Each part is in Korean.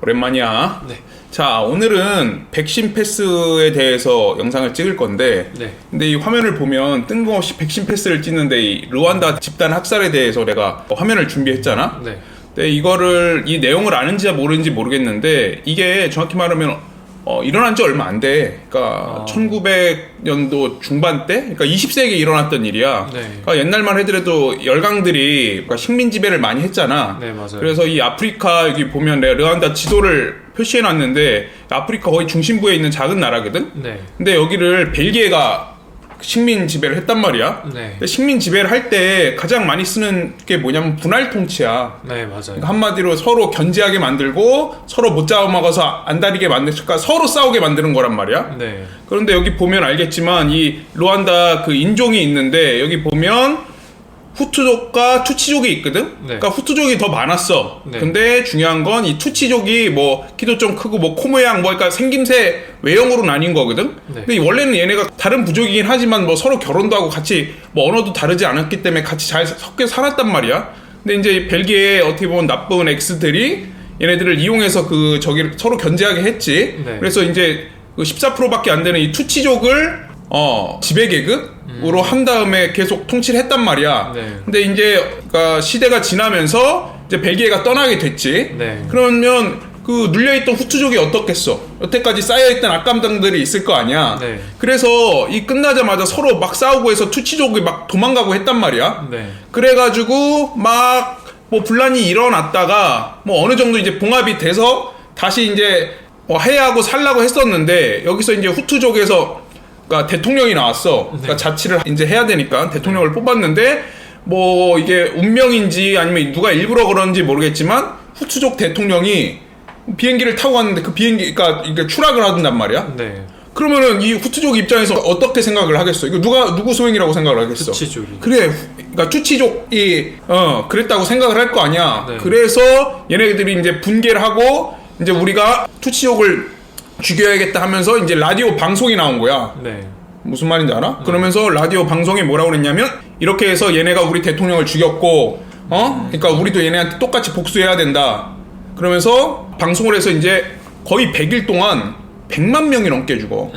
오랜만이야. 네. 자, 오늘은 백신 패스에 대해서 영상을 찍을 건데, 네. 근데 이 화면을 보면 뜬금없이 백신 패스를 찍는데 이 르완다 집단 학살에 대해서 내가 화면을 준비했잖아. 네. 근데 이거를 이 내용을 아는지 모르는지 모르겠는데 이게 정확히 말하면 일어난 지 얼마 안 돼. 그러니까 1900년도 중반 때, 그러니까 20세기에 일어났던 일이야. 네. 그러니까 옛날만 하더라도 열강들이 그러니까 식민 지배를 많이 했잖아. 네, 맞아요. 그래서 이 아프리카 여기 보면 내가 르완다 지도를 표시해놨는데 아프리카 거의 중심부에 있는 작은 나라거든. 네. 근데 여기를 벨기에가 식민 지배를 했단 말이야. 네. 근데 식민 지배를 할 때 가장 많이 쓰는 게 뭐냐면 분할 통치야. 네, 맞아요. 그러니까 한마디로 서로 견제하게 만들고 서로 못 잡아먹어서 안달이게 만드니까 서로 싸우게 만드는 거란 말이야. 네. 그런데 여기 보면 알겠지만 이 르완다 그 인종이 있는데 여기 보면 후투족과 투치족이 있거든? 네. 그러니까 후투족이 더 많았어. 네. 근데 중요한 건 이 투치족이 뭐 키도 좀 크고 뭐 코 모양 뭐 그러니까 생김새 외형으로 나뉜 거거든? 네. 근데 원래는 얘네가 다른 부족이긴 하지만 뭐 서로 결혼도 하고 같이 뭐 언어도 다르지 않았기 때문에 같이 잘 섞여 살았단 말이야. 근데 이제 벨기에 어떻게 보면 나쁜 엑스들이 얘네들을 이용해서 그 저기 서로 견제하게 했지. 네. 그래서 이제 그 14%밖에 안 되는 이 투치족을 지배 계급으로 한 다음에 계속 통치를 했단 말이야. 네. 근데 이제 그러니까 시대가 지나면서 이제 벨기에가 떠나게 됐지. 네. 그러면 그 눌려있던 후투족이 어떻겠어? 여태까지 쌓여있던 악감정들이 있을 거 아니야. 네. 그래서 이 끝나자마자 서로 막 싸우고 해서 투치족이 막 도망가고 했단 말이야. 네. 그래가지고 막 뭐 분란이 일어났다가 뭐 어느 정도 이제 봉합이 돼서 다시 이제 뭐 해하고 살라고 했었는데 여기서 이제 후투족에서 그러니까 대통령이 나왔어. 그러니까 자치를 이제 해야 되니까 대통령을 뽑았는데 뭐 이게 운명인지 아니면 누가 일부러 그런지 모르겠지만 후투족 대통령이 비행기를 타고 왔는데 그 비행기가 이게 추락을 하던단 말이야. 네. 그러면은 이 후투족 입장에서 어떻게 생각을 하겠어? 이거 누구 소행이라고 생각을 하겠어? 투치족이. 그래, 그러니까 투치족이 그랬다고 생각을 할 거 아니야. 네. 그래서 얘네들이 이제 분개를 하고 이제 우리가 투치족을 죽여야겠다 하면서 이제 라디오 방송이 나온 거야. 네. 무슨 말인지 알아? 그러면서 라디오 방송에 뭐라고 그랬냐면 이렇게 해서 얘네가 우리 대통령을 죽였고 그러니까 우리도 얘네한테 똑같이 복수해야 된다. 그러면서 방송을 해서 이제 거의 100일 동안 100만 명이 넘게 죽어.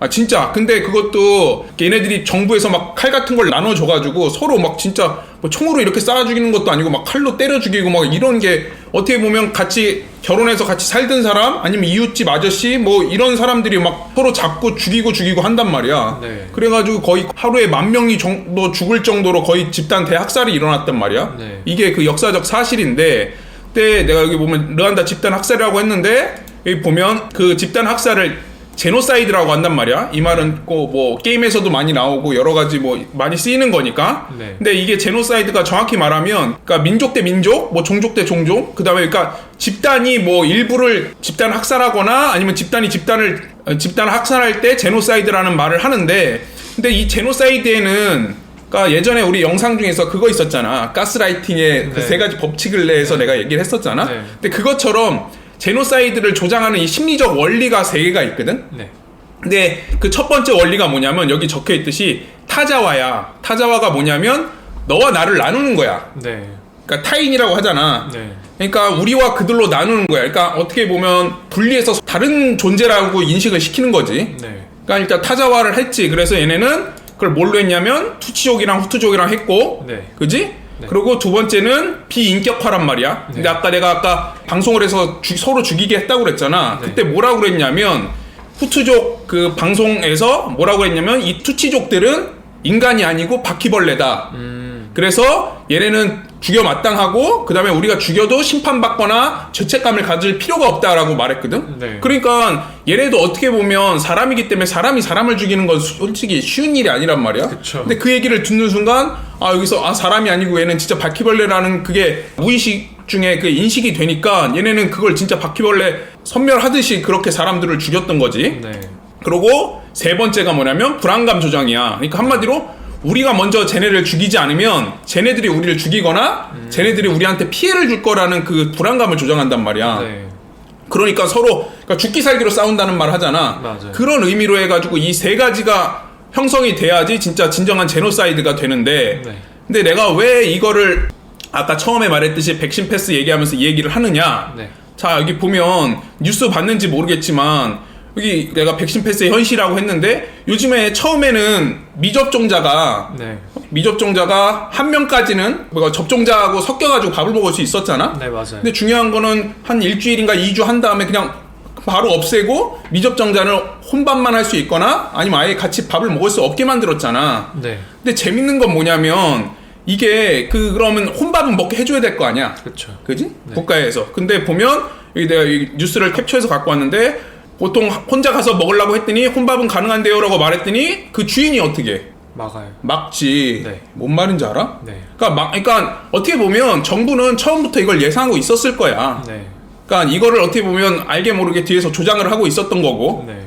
아 진짜. 근데 그것도 얘네들이 정부에서 막 칼 같은 걸 나눠줘가지고 서로 막 진짜 뭐 총으로 이렇게 쏴 죽이는 것도 아니고 막 칼로 때려 죽이고 막 이런 게 어떻게 보면 같이 결혼해서 같이 살던 사람 아니면 이웃집 아저씨 뭐 이런 사람들이 막 서로 잡고 죽이고 한단 말이야. 네. 그래가지고 거의 하루에 10,000명이 정도 죽을 정도로 거의 집단 대학살이 일어났단 말이야. 네. 이게 그 역사적 사실인데 그때 내가 여기 보면 르완다 집단 학살이라고 했는데 여기 보면 그 집단 학살을 제노사이드라고 한단 말이야. 이 말은 꼭 뭐 게임에서도 많이 나오고 여러 가지 뭐 많이 쓰이는 거니까. 네. 근데 이게 제노사이드가 정확히 말하면 그러니까 민족 대 민족, 뭐 종족 대 종족, 그다음에 그러니까 집단이 뭐 일부를 집단 학살하거나 아니면 집단 학살할 때 제노사이드라는 말을 하는데 근데 이 제노사이드에는 그러니까 예전에 우리 영상 중에서 그거 있었잖아. 가스라이팅의 그 네. 3가지 법칙을 내서 내가 얘기를 했었잖아. 네. 근데 그것처럼 제노사이드를 조장하는 이 심리적 원리가 3개가 있거든. 네. 근데 그 첫 번째 원리가 뭐냐면 여기 적혀 있듯이 타자와야. 타자와가 뭐냐면 너와 나를 나누는 거야. 네. 그러니까 타인이라고 하잖아. 네. 그러니까 우리와 그들로 나누는 거야. 그러니까 어떻게 보면 분리해서 다른 존재라고 인식을 시키는 거지. 네. 그러니까 일단 타자와를 했지. 그래서 얘네는 그걸 뭘로 했냐면 투치족이랑 후투족이랑 했고, 네. 그지? 네. 그리고 두 번째는 비인격화란 말이야. 근데 아까 방송을 해서 서로 죽이게 했다고 그랬잖아. 네. 그때 뭐라고 그랬냐면 후투족 그 방송에서 뭐라고 그랬냐면 이 투치족들은 인간이 아니고 바퀴벌레다. 그래서 얘네는 죽여 마땅하고 그 다음에 우리가 죽여도 심판받거나 죄책감을 가질 필요가 없다라고 말했거든. 네. 그러니까 얘네도 어떻게 보면 사람이기 때문에 사람이 사람을 죽이는 건 솔직히 쉬운 일이 아니란 말이야. 그쵸. 근데 그 얘기를 듣는 순간 여기서 사람이 아니고 얘는 진짜 바퀴벌레라는 그게 무의식 중에 그 인식이 되니까 얘네는 그걸 진짜 바퀴벌레 선멸하듯이 그렇게 사람들을 죽였던 거지. 네. 그리고 세 번째가 뭐냐면 불안감 조장이야. 그러니까 한마디로 우리가 먼저 쟤네를 죽이지 않으면 쟤네들이 우리를 죽이거나 쟤네들이 우리한테 피해를 줄 거라는 그 불안감을 조장한단 말이야. 네. 그러니까 서로 그러니까 죽기 살기로 싸운다는 말 하잖아. 맞아요. 그런 의미로 해가지고 이 3가지가 형성이 돼야지 진짜 진정한 제노사이드가 되는데 네. 근데 내가 왜 이거를 아까 처음에 말했듯이 백신 패스 얘기하면서 이 얘기를 하느냐. 네. 자, 여기 보면 뉴스 봤는지 모르겠지만 여기 내가 백신 패스의 현실이라고 했는데 요즘에 처음에는 미접종자가 네. 미접종자가 한 명까지는 뭐가 접종자하고 섞여가지고 밥을 먹을 수 있었잖아. 네, 맞아요. 근데 중요한 거는 한 일주일인가 2주 한 다음에 그냥 바로 없애고 미접종자는 혼밥만 할 수 있거나 아니면 아예 같이 밥을 먹을 수 없게 만들었잖아. 네. 근데 재밌는 건 뭐냐면 이게 그러면 혼밥은 먹게 해줘야 될 거 아니야. 그렇죠. 그지? 네. 국가에서. 근데 보면 여기 내가 이 뉴스를 캡처해서 갖고 왔는데 보통 혼자 가서 먹으려고 했더니 혼밥은 가능한데요라고 말했더니 그 주인이 어떻게 해? 막아요. 막지. 네. 뭔 말인지 알아? 네. 그러니까 어떻게 보면 정부는 처음부터 이걸 예상하고 있었을 거야. 네. 그러니까 이거를 어떻게 보면 알게 모르게 뒤에서 조장을 하고 있었던 거고. 네.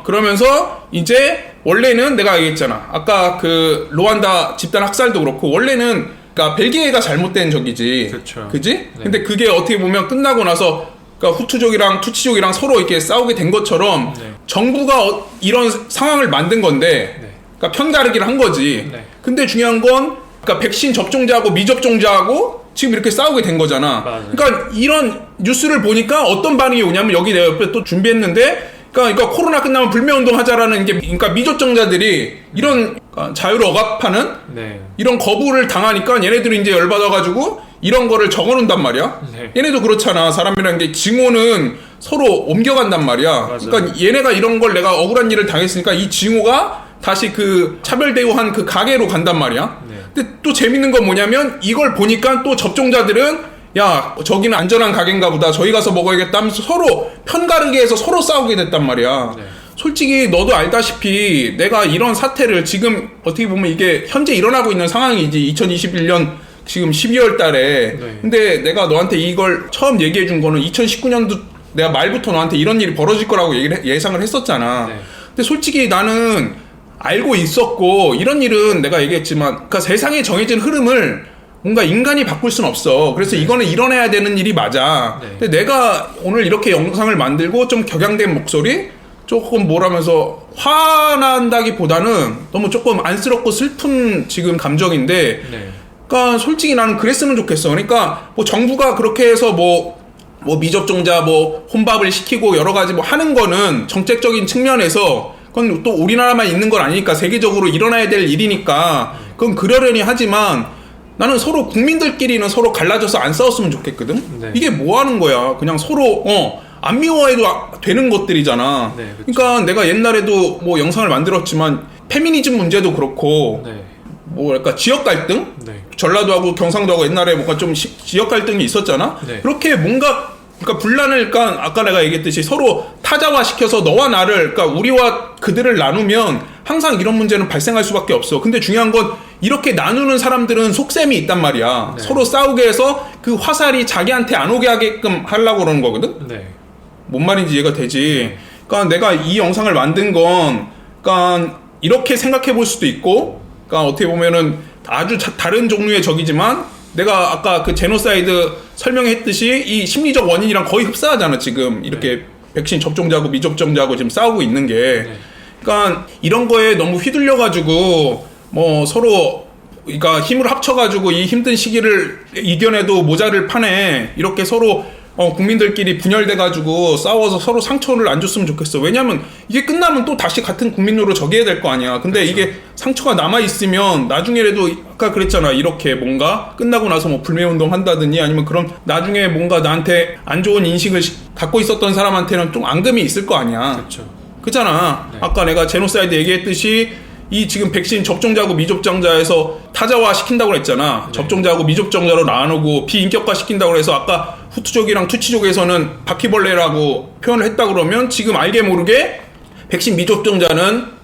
그러면서 이제 원래는 내가 얘기했잖아. 아까 그 루안다 집단 학살도 그렇고 원래는 그러니까 벨기에가 잘못된 적이지. 그렇죠. 그지? 네. 근데 그게 어떻게 보면 끝나고 나서 그러니까 후투족이랑 투치족이랑 서로 이렇게 싸우게 된 것처럼 네. 정부가 이런 상황을 만든 건데 네. 그러니까 편가르기를 한 거지. 네. 근데 중요한 건 그러니까 백신 접종자하고 미접종자하고 지금 이렇게 싸우게 된 거잖아. 맞아요. 그러니까 이런 뉴스를 보니까 어떤 반응이 오냐면 여기 내가 옆에 또 준비했는데 그러니까 코로나 끝나면 불매운동 하자라는 게 그러니까 미접종자들이 이런 자유를 억압하는 네. 이런 거부를 당하니까 얘네들이 이제 열받아가지고 이런 거를 적어놓는단 말이야. 네. 얘네도 그렇잖아. 사람이라는 게 징후는 서로 옮겨간단 말이야. 맞아요. 그러니까 얘네가 이런 걸 내가 억울한 일을 당했으니까 이 징후가 다시 그 차별 대우한 그 가게로 간단 말이야. 네. 근데 또 재밌는 건 뭐냐면 이걸 보니까 또 접종자들은 야 저기는 안전한 가게인가 보다 저희 가서 먹어야겠다 하면서 서로 편가르게 해서 서로 싸우게 됐단 말이야. 네. 솔직히 너도 알다시피 내가 이런 사태를 지금 어떻게 보면 이게 현재 일어나고 있는 상황이지 2021년 지금 12월 달에 네. 근데 내가 너한테 이걸 처음 얘기해 준 거는 2019년도 내가 말부터 너한테 이런 일이 벌어질 거라고 예상을 했었잖아. 네. 근데 솔직히 나는 알고 있었고 이런 일은 내가 얘기했지만 그러니까 세상에 정해진 흐름을 뭔가 인간이 바꿀 순 없어. 그래서 이거는 일어나야 되는 일이 맞아. 네. 근데 내가 오늘 이렇게 영상을 만들고 좀 격양된 목소리 조금 뭐라면서 화난다기보다는 너무 조금 안쓰럽고 슬픈 지금 감정인데 네. 그러니까 솔직히 나는 그랬으면 좋겠어. 그러니까 뭐 정부가 그렇게 해서 뭐 미접종자 뭐 혼밥을 시키고 여러 가지 뭐 하는 거는 정책적인 측면에서 그건 또 우리나라만 있는 건 아니니까 세계적으로 일어나야 될 일이니까 그건 그러려니 하지만 나는 서로 국민들끼리는 서로 갈라져서 안 싸웠으면 좋겠거든. 네. 이게 뭐 하는 거야? 그냥 서로 안 미워해도 되는 것들이잖아. 네, 그쵸. 그러니까 내가 옛날에도 뭐 영상을 만들었지만 페미니즘 문제도 그렇고 네. 뭐랄까 지역 갈등? 네. 전라도하고 경상도하고 옛날에 뭔가 좀 지역 갈등이 있었잖아. 네. 그렇게 뭔가 그러니까 분란을 그러니까 아까 내가 얘기했듯이 서로 타자화 시켜서 너와 나를 그러니까 우리와 그들을 나누면 항상 이런 문제는 발생할 수밖에 없어. 근데 중요한 건 이렇게 나누는 사람들은 속셈이 있단 말이야. 네. 서로 싸우게 해서 그 화살이 자기한테 안 오게 하게끔 하려고 그러는 거거든. 네. 뭔 말인지 이해가 되지. 그러니까 내가 이 영상을 만든 건 그러니까 이렇게 생각해 볼 수도 있고 그러니까 어떻게 보면은 아주 다른 종류의 적이지만 내가 아까 그 제노사이드 설명했듯이 이 심리적 원인이랑 거의 흡사하잖아. 지금 이렇게 백신 접종자고 미접종자고 지금 싸우고 있는 게. 네. 그러니까 이런 거에 너무 휘둘려 가지고 뭐 서로 그러니까 힘을 합쳐 가지고 이 힘든 시기를 이겨내도 모자를 파네. 이렇게 서로 국민들끼리 분열돼 가지고 싸워서 서로 상처를 안 줬으면 좋겠어. 왜냐면 이게 끝나면 또 다시 같은 국민으로 저기해야 될 거 아니야. 근데 그렇죠. 이게 상처가 남아 있으면 나중에라도 아까 그랬잖아. 이렇게 뭔가 끝나고 나서 뭐 불매운동 한다든지 아니면 그런 나중에 뭔가 나한테 안 좋은 인식을 갖고 있었던 사람한테는 좀 앙금이 있을 거 아니야. 그렇죠. 그잖아. 네. 아까 내가 제노사이드 얘기했듯이 이 지금 백신 접종자하고 미접종자에서 타자화 시킨다고 그랬잖아. 네. 접종자하고 미접종자로 나누고 비인격화 시킨다고 그래서 아까 후투족이랑 투치족에서는 바퀴벌레라고 표현을 했다 그러면 지금 알게 모르게 백신 미접종자는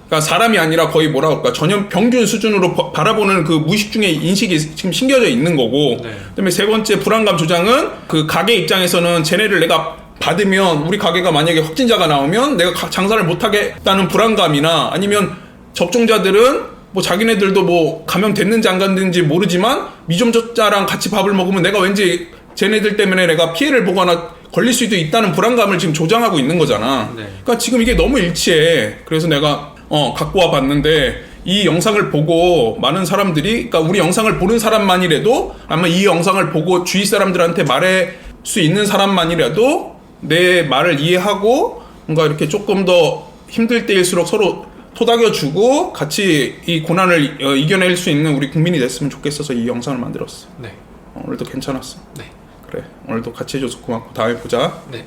그러니까 사람이 아니라 거의 뭐라 그럴까 전염 병균 수준으로 바라보는 그 무의식 중에 인식이 지금 심겨져 있는 거고 네. 그다음에 세 번째 불안감 조장은 그 가게 입장에서는 쟤네를 내가 받으면 우리 가게가 만약에 확진자가 나오면 내가 장사를 못하겠다는 불안감이나 아니면 접종자들은 뭐 자기네들도 뭐 감염됐는지 안 갔는지 모르지만 미접종자랑 같이 밥을 먹으면 내가 왠지 쟤네들 때문에 내가 피해를 보거나 걸릴 수도 있다는 불안감을 지금 조장하고 있는 거잖아. 네. 그러니까 지금 이게 너무 일치해. 그래서 내가 갖고 와 봤는데 이 영상을 보고 많은 사람들이 그러니까 우리 영상을 보는 사람만이라도 아마 이 영상을 보고 주위 사람들한테 말해 수 있는 사람만이라도 내 말을 이해하고 뭔가 이렇게 조금 더 힘들 때일수록 서로 토닥여주고 같이 이 고난을 이겨낼 수 있는 우리 국민이 됐으면 좋겠어서 이 영상을 만들었어. 네. 오늘도 괜찮았어. 네. 그래, 오늘도 같이 해줘서 고맙고 다음에 보자. 네.